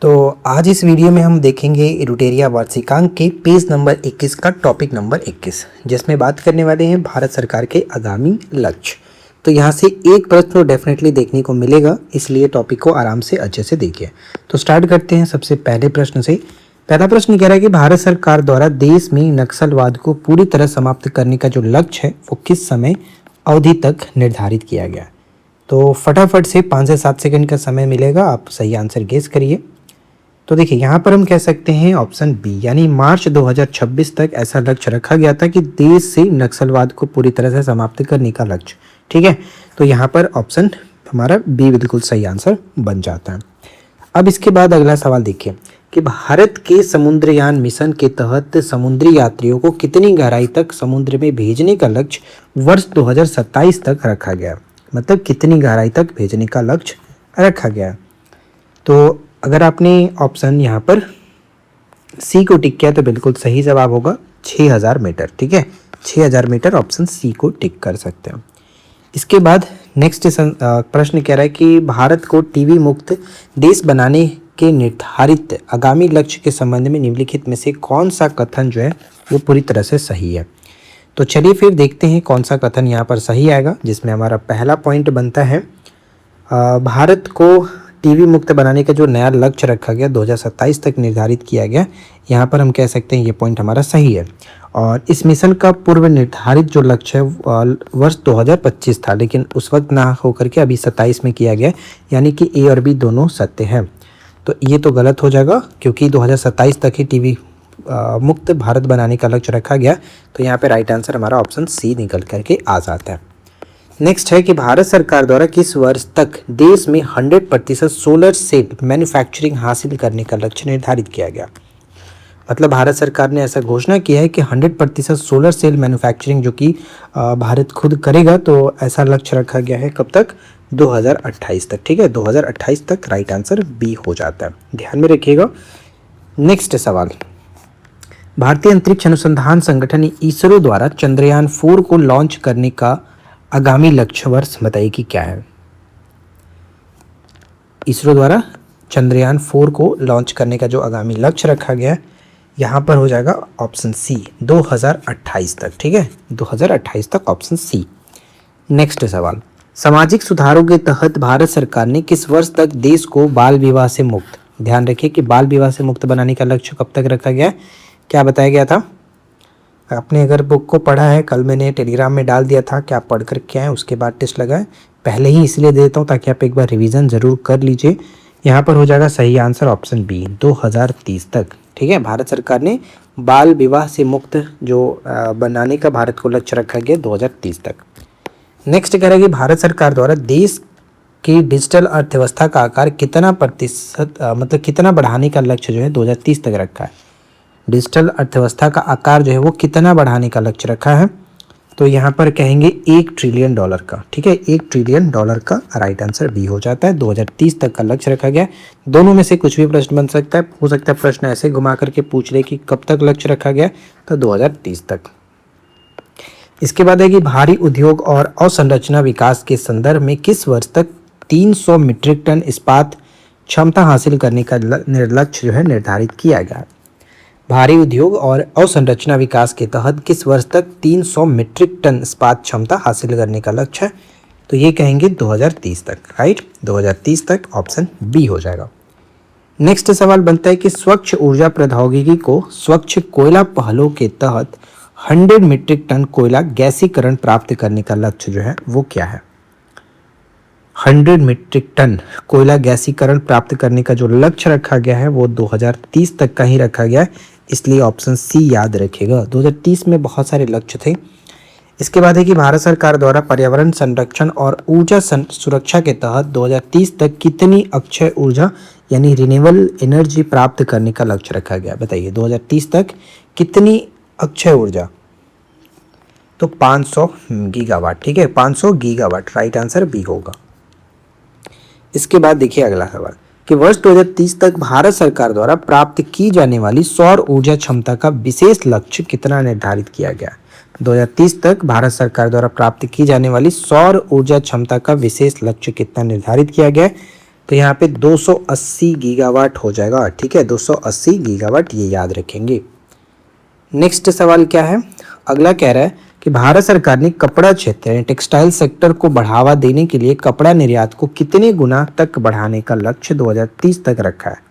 तो आज इस वीडियो में हम देखेंगे इरुटेरिया वार्षिकांक के पेज नंबर 21 का टॉपिक नंबर 21, जिसमें बात करने वाले हैं भारत सरकार के आगामी लक्ष्य। तो यहाँ से एक प्रश्न तो डेफिनेटली देखने को मिलेगा, इसलिए टॉपिक को आराम से अच्छे से देखिए। तो स्टार्ट करते हैं सबसे पहले प्रश्न से। पहला प्रश्न कह रहा है कि भारत सरकार द्वारा देश में नक्सलवाद को पूरी तरह समाप्त करने का जो लक्ष्य है वो किस समय अवधि तक निर्धारित किया गया। तो फटाफट से 5 से 7 सेकंड का समय मिलेगा, आप सही आंसर गेस करिए। तो देखिए यहाँ पर हम कह सकते हैं ऑप्शन बी, यानी मार्च 2026 तक ऐसा लक्ष्य रखा गया था कि देश से नक्सलवाद को पूरी तरह से समाप्त करने का लक्ष्य। ठीक है, तो यहाँ पर ऑप्शन हमारा बी बिल्कुल सही आंसर बन जाता है। अब इसके बाद अगला सवाल देखिए कि भारत के समुद्रयान मिशन के तहत समुद्री यात्रियों को कितनी गहराई तक समुद्र में भेजने का लक्ष्य वर्ष 2027 तक रखा गया। मतलब कितनी गहराई तक भेजने का लक्ष्य रखा गया। तो अगर आपने ऑप्शन यहाँ पर सी को टिक किया तो बिल्कुल सही जवाब होगा 6000 मीटर। ठीक है, 6000 मीटर ऑप्शन सी को टिक कर सकते हैं। इसके बाद नेक्स्ट प्रश्न कह रहा है कि भारत को टीबी मुक्त देश बनाने के निर्धारित आगामी लक्ष्य के संबंध में निम्नलिखित में से कौन सा कथन जो है वो पूरी तरह से सही है। तो चलिए फिर देखते हैं कौन सा कथन यहाँ पर सही आएगा, जिसमें हमारा पहला पॉइंट बनता है भारत को टीबी मुक्त बनाने का जो नया लक्ष्य रखा गया 2027 तक निर्धारित किया गया। यहाँ पर हम कह सकते हैं ये पॉइंट हमारा सही है। और इस मिशन का पूर्व निर्धारित जो लक्ष्य है वर्ष 2025 था, लेकिन उस वक्त ना होकर के अभी 27 में किया गया, यानी कि ए और बी दोनों सत्य हैं। तो ये तो गलत हो जाएगा क्योंकि 2027 तक ही टीबी मुक्त भारत बनाने का लक्ष्य रखा गया। तो यहाँ पे राइट आंसर हमारा ऑप्शन सी निकल करके आ जाता है। नेक्स्ट है कि भारत सरकार द्वारा किस वर्ष तक देश में 100% सोलर सेल मैन्युफैक्चरिंग हासिल करने का लक्ष्य निर्धारित किया गया। मतलब भारत सरकार ने ऐसा घोषणा किया है कि 100% सोलर सेल मैन्युफैक्चरिंग जो कि भारत खुद करेगा, तो ऐसा लक्ष्य रखा गया है कब तक, 2028 तक। ठीक है, 2028 तक राइट आंसर बी हो जाता है, ध्यान में रखिएगा। नेक्स्ट सवाल, भारतीय अंतरिक्ष अनुसंधान संगठन इसरो द्वारा चंद्रयान 4 को लॉन्च करने का आगामी लक्ष्य वर्ष बताइए कि क्या है। इसरो द्वारा चंद्रयान 4 को लॉन्च करने का जो आगामी लक्ष्य रखा गया है यहाँ पर हो जाएगा ऑप्शन सी 2028 तक। ठीक है, 2028 तक ऑप्शन सी। नेक्स्ट सवाल, सामाजिक सुधारों के तहत भारत सरकार ने किस वर्ष तक देश को बाल विवाह से मुक्त, ध्यान रखिए कि बाल विवाह से मुक्त बनाने का लक्ष्य कब तक रखा गया, क्या बताया गया था। आपने अगर बुक को पढ़ा है, कल मैंने टेलीग्राम में डाल दिया था कि आप पढ़ कर के आएँ, उसके बाद टेस्ट लगाएं। पहले ही इसलिए देता हूँ ताकि आप एक बार रिवीजन ज़रूर कर लीजिए। यहाँ पर हो जाएगा सही आंसर ऑप्शन बी 2030 तक। ठीक है, भारत सरकार ने बाल विवाह से मुक्त जो बनाने का भारत को लक्ष्य रखा गया 2030 तक। नेक्स्ट कह रहा है कि भारत सरकार द्वारा देश की डिजिटल अर्थव्यवस्था का आकार कितना प्रतिशत मतलब कितना बढ़ाने का लक्ष्य जो है 2030 तक रखा है। डिजिटल अर्थव्यवस्था का आकार जो है वो कितना बढ़ाने का लक्ष्य रखा है, तो यहाँ पर कहेंगे $1 ट्रिलियन का। ठीक है, $1 ट्रिलियन का राइट आंसर बी हो जाता है। 2030 तक का लक्ष्य रखा गया। दोनों में से कुछ भी प्रश्न बन सकता है, हो सकता है प्रश्न ऐसे घुमा करके पूछ ले कि कब तक लक्ष्य रखा गया, तो 2030 तक। इसके बाद है कि भारी उद्योग और अवसंरचना विकास के संदर्भ में किस वर्ष तक 300 मीट्रिक टन इस्पात क्षमता हासिल करने का लक्ष्य जो है निर्धारित किया गया। भारी उद्योग और अवसंरचना विकास के तहत किस वर्ष तक 300 मीट्रिक टन इस्पात क्षमता हासिल करने का लक्ष्य है, तो ये कहेंगे 2030 तक। राइट, 2030 तक ऑप्शन बी हो जाएगा। नेक्स्ट सवाल बनता है कि स्वच्छ ऊर्जा प्रौद्योगिकी को स्वच्छ कोयला पहलों के तहत 100 मीट्रिक टन कोयला गैसीकरण प्राप्त करने का लक्ष्य जो है वो क्या है। 100 मीट्रिक टन कोयला गैसीकरण प्राप्त करने का जो लक्ष्य रखा गया है वो 2030 तक का ही रखा गया है, इसलिए ऑप्शन सी याद रखिएगा। 2030 में बहुत सारे लक्ष्य थे। इसके बाद है कि भारत सरकार द्वारा पर्यावरण संरक्षण और ऊर्जा सुरक्षा के तहत 2030 तक कितनी अक्षय ऊर्जा यानी रिन्यूएबल एनर्जी प्राप्त करने का लक्ष्य रखा गया। बताइए 2030 तक कितनी अक्षय ऊर्जा, तो 500 गीगावाट। ठीक है, 500 गीगावाट राइट आंसर बी होगा। इसके बाद देखिए अगला सवाल कि वर्ष 2030 तक भारत सरकार द्वारा प्राप्त की जाने वाली सौर ऊर्जा क्षमता का विशेष लक्ष्य कितना निर्धारित किया गया। 2030 तक भारत सरकार द्वारा प्राप्त की जाने वाली सौर ऊर्जा क्षमता का विशेष लक्ष्य कितना निर्धारित किया गया। तो यहाँ पे 280 गीगावाट हो जाएगा, ठीक है, 280 गीगावाट, ये याद रखेंगे। नेक्स्ट सवाल क्या है, अगला कह रहा है कि भारत सरकार ने कपड़ा क्षेत्र यानी टेक्सटाइल सेक्टर को बढ़ावा देने के लिए कपड़ा निर्यात को कितने गुना तक बढ़ाने का लक्ष्य 2030 तक रखा है।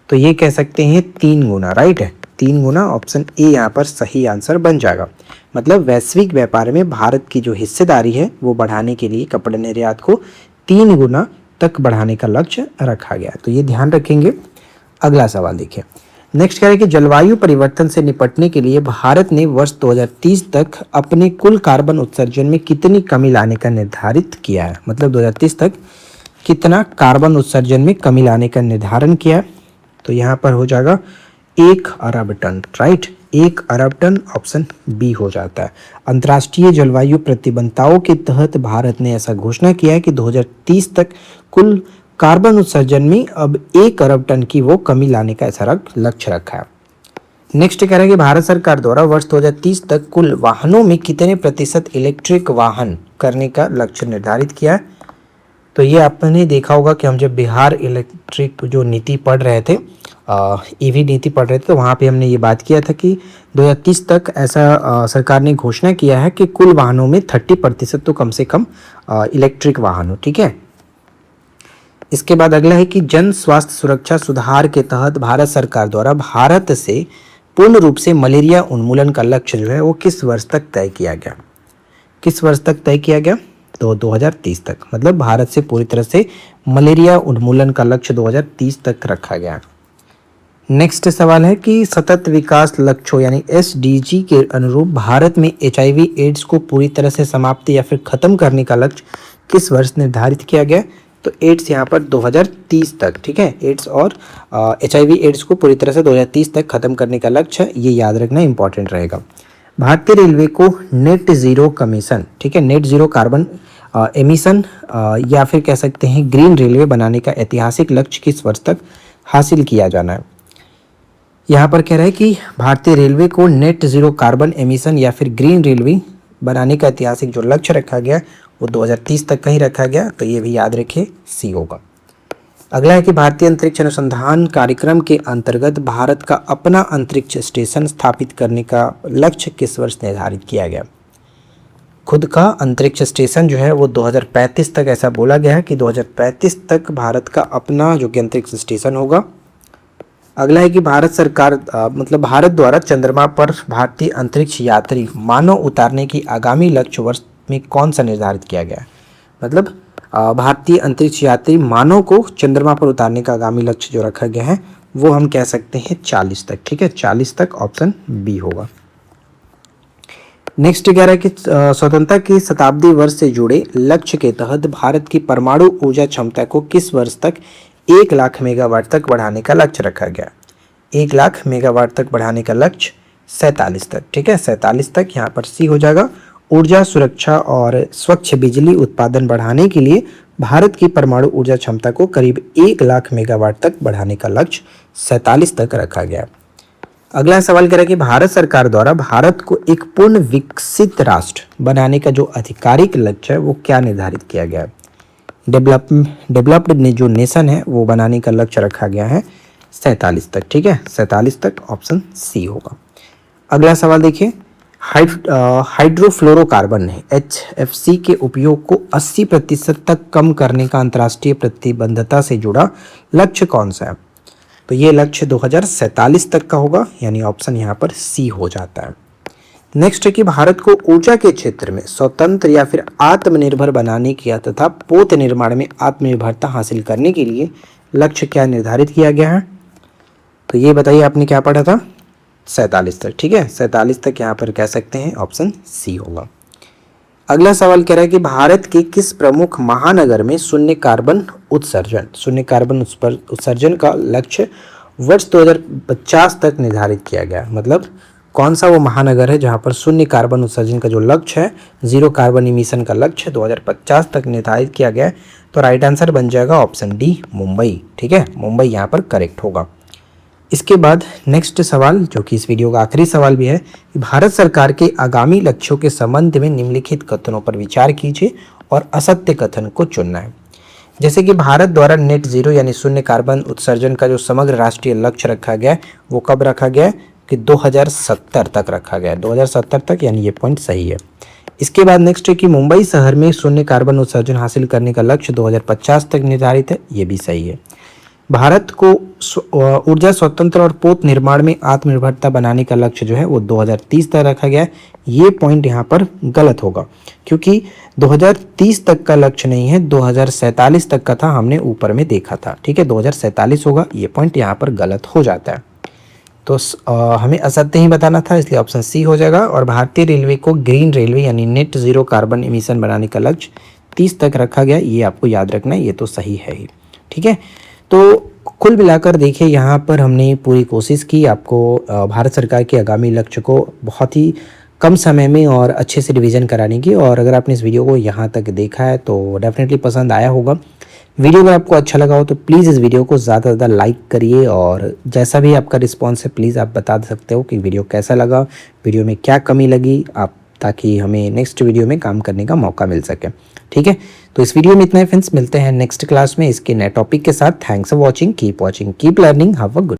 तो ये कह सकते हैं 3 गुना, राइट है, 3 गुना, ऑप्शन ए यहाँ पर सही आंसर बन जाएगा। मतलब वैश्विक व्यापार में भारत की जो हिस्सेदारी है वो बढ़ाने के लिए कपड़ा निर्यात को 3 गुना तक बढ़ाने का लक्ष्य रखा गया, तो ये ध्यान रखेंगे। अगला सवाल देखिए, नेक्स्ट कह रहे हैं कि जलवायु परिवर्तन से निपटने के लिए भारत ने वर्ष 2030 तक अपने कुल कार्बन उत्सर्जन में कितनी कमी लाने का निर्धारित किया है। मतलब 2030 तक कितना कार्बन उत्सर्जन में कमी लाने का निर्धारण किया है। तो यहाँ पर हो जाएगा 1 अरब टन, राइट, 1 अरब टन, ऑप्शन बी हो जाता है। अंतर्राष्ट्रीय जलवायु प्रतिबद्धताओं के तहत भारत ने ऐसा घोषणा किया है कि 2030 तक कुल कार्बन उत्सर्जन में अब 1 अरब टन की वो कमी लाने का ऐसा लक्ष्य रखा है। नेक्स्ट कह रहा है कि भारत सरकार द्वारा वर्ष 2030 तक कुल वाहनों में कितने प्रतिशत इलेक्ट्रिक वाहन करने का लक्ष्य निर्धारित किया है। तो ये आपने देखा होगा कि हम जब बिहार इलेक्ट्रिक जो नीति पढ़ रहे थे, ईवी नीति पढ़ रहे थे, तो वहाँ पे हमने ये बात किया था कि 2030 तक ऐसा सरकार ने घोषणा किया है कि कुल वाहनों में 30% तो कम से कम इलेक्ट्रिक वाहन हो, ठीक है। इसके बाद अगला है कि जन स्वास्थ्य सुरक्षा सुधार के तहत भारत सरकार द्वारा भारत से पूर्ण रूप से मलेरिया उन्मूलन का लक्ष्य जो है वो किस वर्ष तक तय किया गया, किस वर्ष तक तय किया गया, तो 2030 तक। मतलब भारत से पूरी तरह से मलेरिया उन्मूलन का लक्ष्य 2030 तक रखा गया। नेक्स्ट सवाल है कि सतत विकास लक्ष्यों यानी SDG के अनुरूप भारत में HIV एड्स को पूरी तरह से समाप्ति या फिर खत्म करने का लक्ष्य किस वर्ष निर्धारित किया गया। तो एड्स यहाँ पर 2030 तक, ठीक है, एड्स और HIV एड्स को पूरी तरह से 2030 तक खत्म करने का लक्ष्य, ये याद रखना इंपॉर्टेंट रहेगा। भारतीय रेलवे को नेट जीरो कमीशन, ठीक है, नेट जीरो कार्बन एमिशन या फिर कह सकते हैं ग्रीन रेलवे बनाने का ऐतिहासिक लक्ष्य किस वर्ष तक हासिल किया जाना है। यहाँ पर कह रहा है कि भारतीय रेलवे को नेट जीरो कार्बन एमिशन या फिर ग्रीन रेलवे बनाने का ऐतिहासिक जो लक्ष्य रखा गया वो 2030 तक का ही रखा गया, तो ये भी याद रखिए, सी होगा। अगला है कि भारतीय अंतरिक्ष अनुसंधान कार्यक्रम के अंतर्गत भारत का अपना अंतरिक्ष स्टेशन स्थापित करने का लक्ष्य किस वर्ष निर्धारित किया गया। खुद का अंतरिक्ष स्टेशन जो है वो 2035 तक, ऐसा बोला गया है कि 2035 तक भारत का अपना जो कि अंतरिक्ष स्टेशन होगा। अगला है कि भारत सरकार मतलब भारत द्वारा चंद्रमा पर भारतीय अंतरिक्ष यात्री मानव उतारने की आगामी लक्ष्य वर्ष में कौन सा निर्धारित किया गया है। मतलब भारतीय अंतरिक्ष यात्री मानव को चंद्रमा पर उतारने का आगामी लक्ष्य जो रखा गया है वो हम कह सकते हैं 40 तक, ठीक है, 40 तक, ऑप्शन बी होगा। नेक्स्ट कह रहा है कि स्वतंत्रता की शताब्दी वर्ष से जुड़े लक्ष्य के तहत भारत की परमाणु ऊर्जा क्षमता को किस वर्ष तक 1 लाख मेगावाट तक बढ़ाने का लक्ष्य रखा गया। 1 लाख मेगावाट तक बढ़ाने का लक्ष्य 47 तक, ठीक है, 47 तक, यहाँ पर सी हो जाएगा। ऊर्जा सुरक्षा और स्वच्छ बिजली उत्पादन बढ़ाने के लिए भारत की परमाणु ऊर्जा क्षमता को करीब 1 लाख मेगावाट तक बढ़ाने का लक्ष्य 47 तक रखा गया। अगला सवाल कह रहा है कि भारत सरकार द्वारा भारत को एक पूर्ण विकसित राष्ट्र बनाने का जो आधिकारिक लक्ष्य है वो क्या निर्धारित किया गया है। डेवलप्ड ने जो नेशन है वो बनाने का लक्ष्य रखा गया है 47 तक, ठीक है, 47 तक, ऑप्शन सी होगा। अगला सवाल देखिए, हाइड्रोफ्लोरोकार्बन है HFC के उपयोग को 80% तक कम करने का अंतर्राष्ट्रीय प्रतिबद्धता से जुड़ा लक्ष्य कौन सा है। तो ये लक्ष्य 2047 तक का होगा, यानी ऑप्शन यहाँ पर सी हो जाता है। नेक्स्ट है कि भारत को ऊर्जा के क्षेत्र में स्वतंत्र या फिर आत्मनिर्भर बनाने की तथा पोत निर्माण में आत्मनिर्भरता हासिल करने के लिए लक्ष्य क्या निर्धारित किया गया है। तो ये बताइए आपने क्या पढ़ा था, 47 तक, ठीक है, 47 तक यहाँ पर कह सकते हैं, ऑप्शन सी होगा। अगला सवाल कह रहा है कि भारत के किस प्रमुख महानगर में शून्य कार्बन उत्सर्जन का लक्ष्य वर्ष 2050 तक निर्धारित किया गया। मतलब कौन सा वो महानगर है जहाँ पर शून्य कार्बन उत्सर्जन का जो लक्ष्य है, जीरो कार्बन इमिशन का लक्ष्य 2050 तक निर्धारित किया गया है। तो राइट आंसर बन जाएगा ऑप्शन डी, मुंबई, ठीक है, मुंबई यहाँ पर करेक्ट होगा। इसके बाद नेक्स्ट सवाल, जो कि इस वीडियो का आखिरी सवाल भी है, कि भारत सरकार के आगामी लक्ष्यों के संबंध में निम्नलिखित कथनों पर विचार कीजिए और असत्य कथन को चुनना है। जैसे कि भारत द्वारा नेट जीरो यानी शून्य कार्बन उत्सर्जन का जो समग्र राष्ट्रीय लक्ष्य रखा गया है वो कब रखा गया है कि 2070 तक रखा गया है, 2070 तक, यानी ये पॉइंट सही है। इसके बाद नेक्स्ट है कि मुंबई शहर में शून्य कार्बन उत्सर्जन हासिल करने का लक्ष्य 2050 तक निर्धारित है, ये भी सही है। भारत को ऊर्जा स्वतंत्र और पोत निर्माण में आत्मनिर्भरता बनाने का लक्ष्य जो है वो 2030 तक रखा गया है, ये पॉइंट यहाँ पर गलत होगा क्योंकि 2030 तक का लक्ष्य नहीं है, 2047 तक का था, हमने ऊपर में देखा था। ठीक है, 2047 होगा, ये पॉइंट यहाँ पर गलत हो जाता है। तो हमें असत्य ही बताना था, इसलिए ऑप्शन सी हो जाएगा। और भारतीय रेलवे को ग्रीन रेलवे यानी नेट जीरो कार्बन इमिशन बनाने का लक्ष्य 30 तक रखा गया, ये आपको याद रखना है, ये तो सही है ही। ठीक है, तो कुल मिलाकर देखिए यहाँ पर हमने पूरी कोशिश की आपको भारत सरकार के आगामी लक्ष्य को बहुत ही कम समय में और अच्छे से रिवीजन कराने की। और अगर आपने इस वीडियो को यहाँ तक देखा है तो डेफिनेटली पसंद आया होगा। वीडियो अगर आपको अच्छा लगा हो तो प्लीज़ इस वीडियो को ज़्यादा से ज़्यादा लाइक करिए, और जैसा भी आपका रिस्पॉन्स है प्लीज़ आप बता सकते हो कि वीडियो कैसा लगा, वीडियो में क्या कमी लगी आप, ताकि हमें नेक्स्ट वीडियो में काम करने का मौका मिल सके। ठीक है, तो इस वीडियो में इतना ही फ्रेंड्स, मिलते हैं नेक्स्ट क्लास में इसके नए टॉपिक के साथ। Thanks for watching, keep learning, have a good